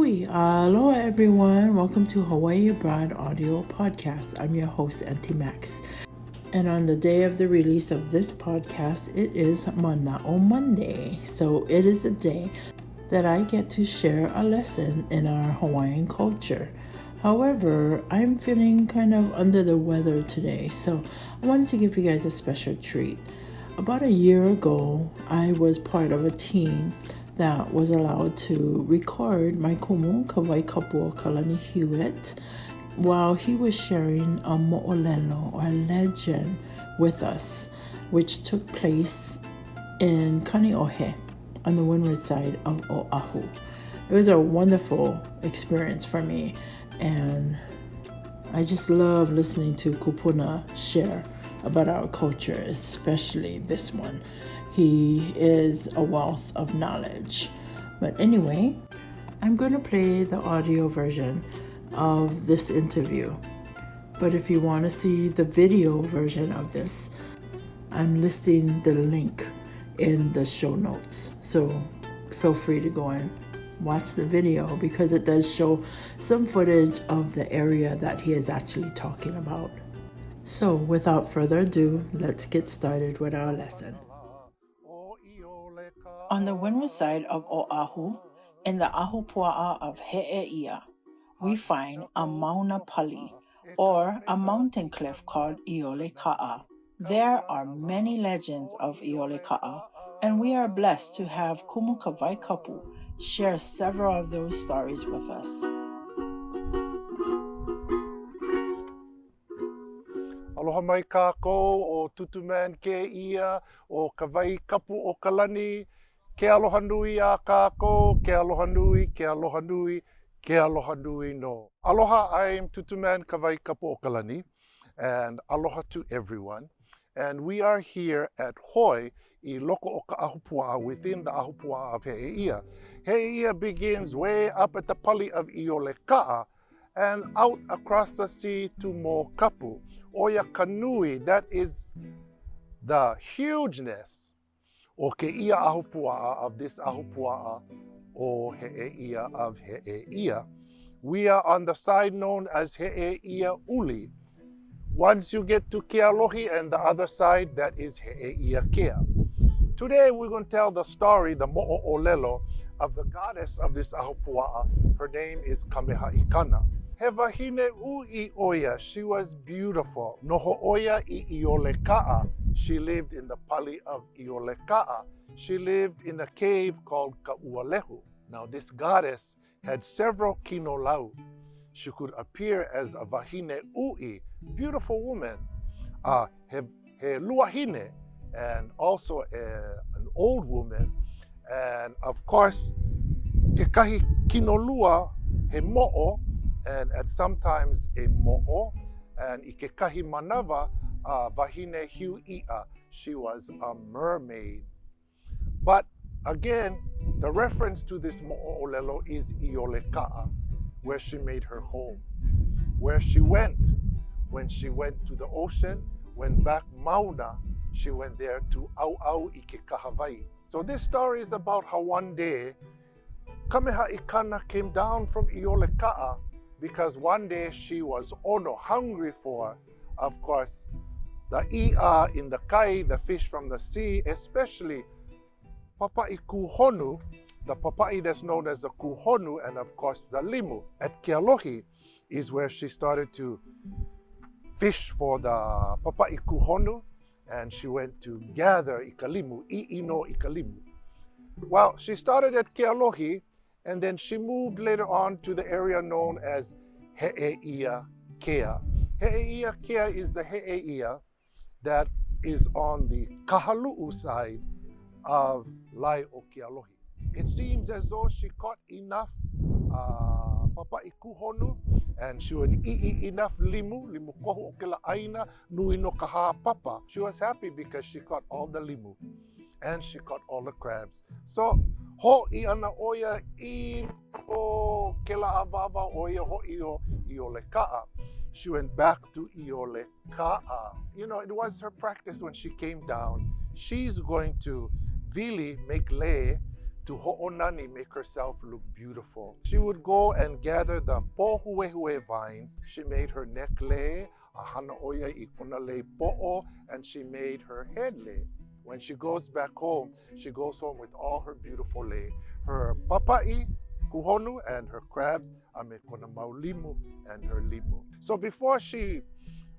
Hui, aloha everyone. Welcome to Hawaii Abroad Audio Podcast. I'm your host, Auntie Max. And on the day of the release of this podcast, it is Manaʻo Monday. So it is a day that I get to share a lesson in our Hawaiian culture. However, I'm feeling kind of under the weather today, so I wanted to give you guys a special treat. About a year ago, I was part of a team that was allowed to record my kumu Kawaikapuokalani Hewitt while he was sharing a moʻolelo or a legend with us, which took place in Kaneohe on the windward side of Oahu. It was a wonderful experience for me, and I just love listening to Kupuna share about our culture, especially this one. He is a wealth of knowledge. But anyway, I'm going to play the audio version of this interview. But if you want to see the video version of this, I'm listing the link in the show notes. So feel free to go and watch the video because it does show some footage of the area that he is actually talking about. So without further ado, let's get started with our lesson. On the windward side of Oahu, in the Ahupuaʻa of Kaneohe, we find a mauna pali, or a mountain cliff called Iolekaʻa. There are many legends of Iolekaʻa, and we are blessed to have Kumu Kawaikapu share several of those stories with us. Aloha mai kākou o Tūtū Man o Kawaikapuokalani. Ke aloha nui a kākou, ke aloha nui, ke aloha nui, ke aloha nui no. Aloha, I'm Tūtū Man Kawaikapuokalani, and aloha to everyone. And we are here at Hoi, I loko o ka Ahupuaʻa within the Ahupuaʻa of Kaneohe. Kaneohe begins way up at the pali of Iolekaʻa and out across the sea to Mokapu. Oia Kanui, that is the hugeness o ke ia Ahupuaʻa of this Ahupuaʻa o Kaneohe of Kaneohe. We are on the side known as Kaneohe Uli. Once you get to Kealohi and the other side, that is Kaneohe Kea. Today we're going to tell the story, the moʻolelo, of the goddess of this Ahupuaʻa. Her name is Kamehaʻikana. He wahine ui oia, she was beautiful. Noho oia I Iolekaʻa, she lived in the pali of Iolekaʻa. She lived in a cave called Ka'ualehu. Now this goddess had several kino lau. She could appear as a wahine ui, beautiful woman. He luahine, and also an old woman. And of course, ke kahi kino lua, he moʻo, and at sometimes a mo'o, and I ke kahi manawa, wahine hiuʻiʻa, she was a mermaid. But again, the reference to this mo'olelo is Iolekaʻa, where she made her home, where she went when she went to the ocean, when back Mauna, she went there to Auau I ke kahawai. So this story is about how one day, Kamehaʻikana came down from Iolekaʻa because one day she was hungry for, of course, the i'a in the kai, the fish from the sea, especially papaʻi kuhonu, the papaʻi that's known as the kuhonu, and of course the limu. At Kealohi is where she started to fish for the papaʻi kuhonu, and she went to gather ikalimu, i'ino ikalimu. Well, she started at Kealohi, and then she moved later on to the area known as He'eia Kea. He'eia Kea is the He'eia that is on the Kahalu'u side of Lai o Kealohi. It seems as though she caught enough papaʻi kuhonu, and she would eat enough limu kohu o ke la'aina nui no ka hāpapa. She was happy because she caught all the limu and she caught all the crabs. So ho'i ana oia I o ke la'awawa oia ho'i o Iolekaʻa. She went back to Iolekaʻa. You know, it was her practice when she came down. She's going to really make lei to ho'onani, make herself look beautiful. She would go and gather the pohuehue vines. She made her neck lei, a hana oia I kona lei po'o, and she made her head lei. When she goes back home, she goes home with all her beautiful lei. Her papa'i, kuhonu, and her crabs, a me kona maulimu, and her limu. So before she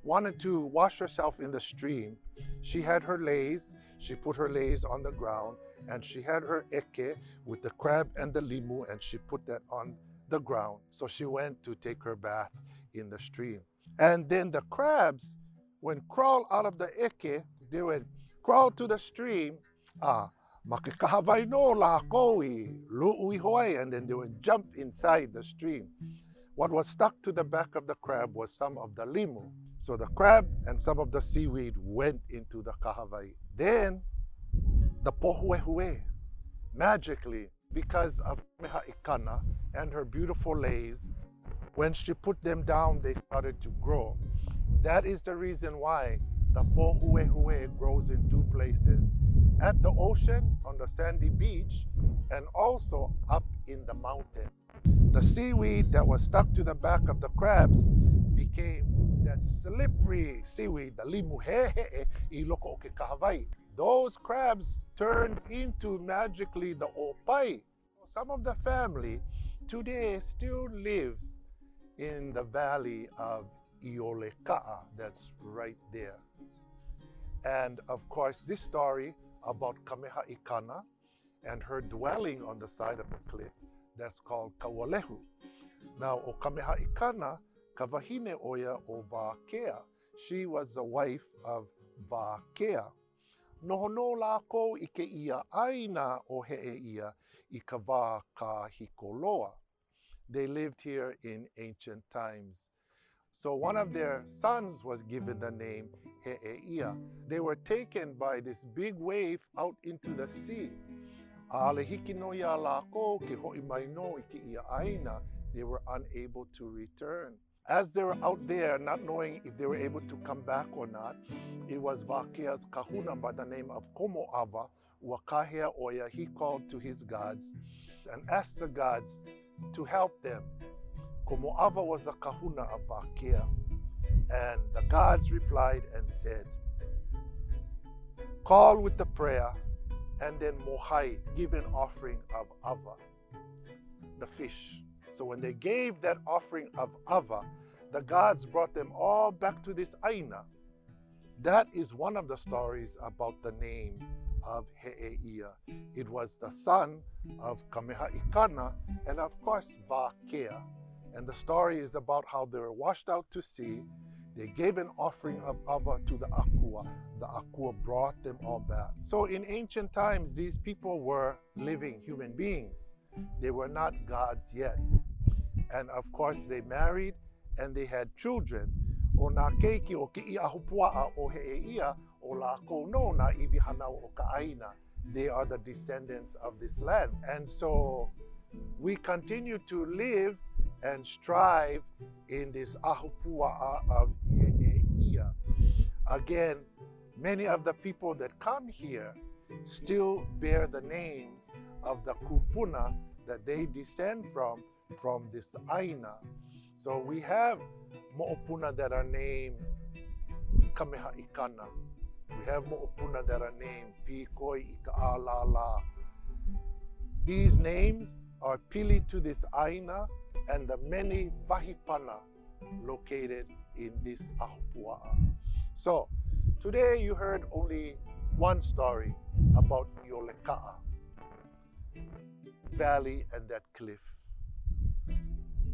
wanted to wash herself in the stream, she had her leis. She put her leis on the ground, and she had her eke with the crab and the limu, and she put that on the ground. So she went to take her bath in the stream. And then the crabs, when crawl out of the eke, they would crawl to the stream. Makikahawai no la koi, lu'ui Hawaii, and then they would jump inside the stream. What was stuck to the back of the crab was some of the limu. So the crab and some of the seaweed went into the kahawai. Then the pohuehue, magically, because of Kamehaʻikana and her beautiful leis, when she put them down, they started to grow. That is the reason why the pohuehue grows in two places, at the ocean on the sandy beach, and also up in the mountain. The seaweed that was stuck to the back of the crabs became that slippery seaweed, the limu hehe'e I loko o ke kahawai. Those crabs turned into magically the opai. Some of the family today still lives in the valley of Iolekaʻa, that's right there. And of course, this story about Kamehaʻikana and her dwelling on the side of the cliff, that's called Kaualehu. Now, o Kamehaʻikana, kawahine oia o Wākea. She was the wife of Wākea. Nohono lākou I ke ia aina o he'e ia I ka wā ka hikoloa. They lived here in ancient times. So one of their sons was given the name He'eia. They were taken by this big wave out into the sea. Alehiki no ia lākou ke ho'i mai no I ke ia aina. They were unable to return. As they were out there, not knowing if they were able to come back or not, it was Wākea's kahuna by the name of Komo'awa, Wakahea Oya. He called to his gods and asked the gods to help them. Komo'awa was the kahuna of Wākea. And the gods replied and said, call with the prayer, and then mohai, give an offering of ava, the fish. So when they gave that offering of ava, the gods brought them all back to this aina. That is one of the stories about the name of He'eia. It was the son of Kamehaʻikana and of course Wākea. And the story is about how they were washed out to sea. They gave an offering of ava to the akua. The akua brought them all back. So in ancient times, these people were living human beings. They were not gods yet. And of course, they married and they had children. O nā keiki o ki I Ahupuaʻa o He'eia o lākou no nā iwi hanau o ka aina. They are the descendants of this land. And so we continue to live and strive in this Ahupuaʻa of He'eia. Again, many of the people that come here still bear the names of the kupuna that they descend from this aina. So we have mo'opuna that are named Kamehaʻikana. We have mo'opuna that are named Pikoi Ika'alala. These names are pili to this aina and the many wahipana located in this Ahupuaʻa. So today you heard only one story about Iolekaʻa Valley and that cliff.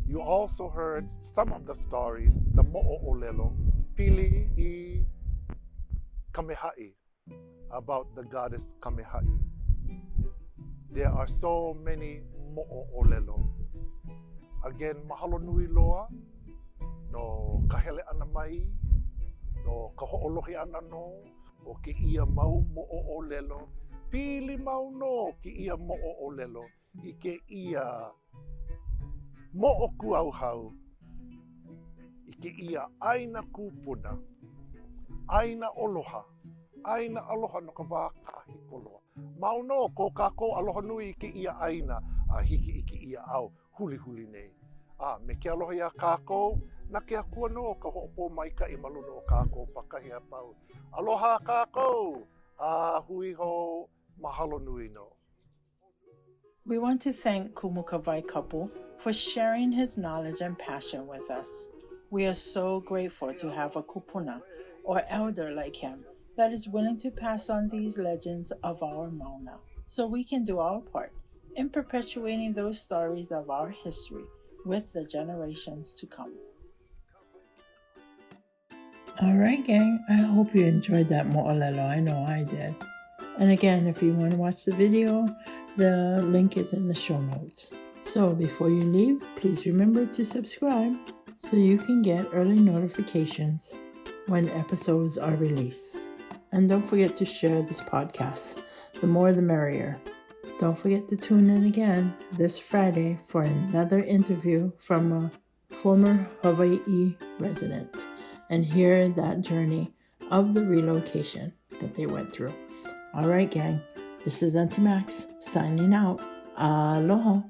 You also heard some of the stories, the moʻolelo, pili I Kamehaʻi, about the goddess Kamehaʻi. There are so many moʻolelo. Again, mahalo nui loa, no ka hele ana mai, no ka hoʻolohi ana no, o ke ia mau moʻolelo, pili mau no ke ia moʻolelo, I ke ia mo'oku auhau, I ke ia aina kupuna, aina oloha, Aina aloha no ka wā kahikoloa. Mauno, ko kākou aloha nui ki ia aina, a hiki iki ia au, huli huli nei. Me ke aloha ia kākou, na ke akua no ka hoʻopo maika I maluna o kākou pakahi a pau. Aloha kākou, hui ho, mahalo nui no. We want to thank Kumu Kawaikapu for sharing his knowledge and passion with us. We are so grateful to have a kupuna, or elder like him, that is willing to pass on these legends of our mauna, so we can do our part in perpetuating those stories of our history with the generations to come. All right, gang, I hope you enjoyed that moʻolelo. I know I did. And again, if you want to watch the video, the link is in the show notes. So before you leave, please remember to subscribe so you can get early notifications when episodes are released. And don't forget to share this podcast. The more the merrier. Don't forget to tune in again this Friday for another interview from a former Hawaii resident and hear that journey of the relocation that they went through. All right, gang. This is Auntie Max signing out. Aloha.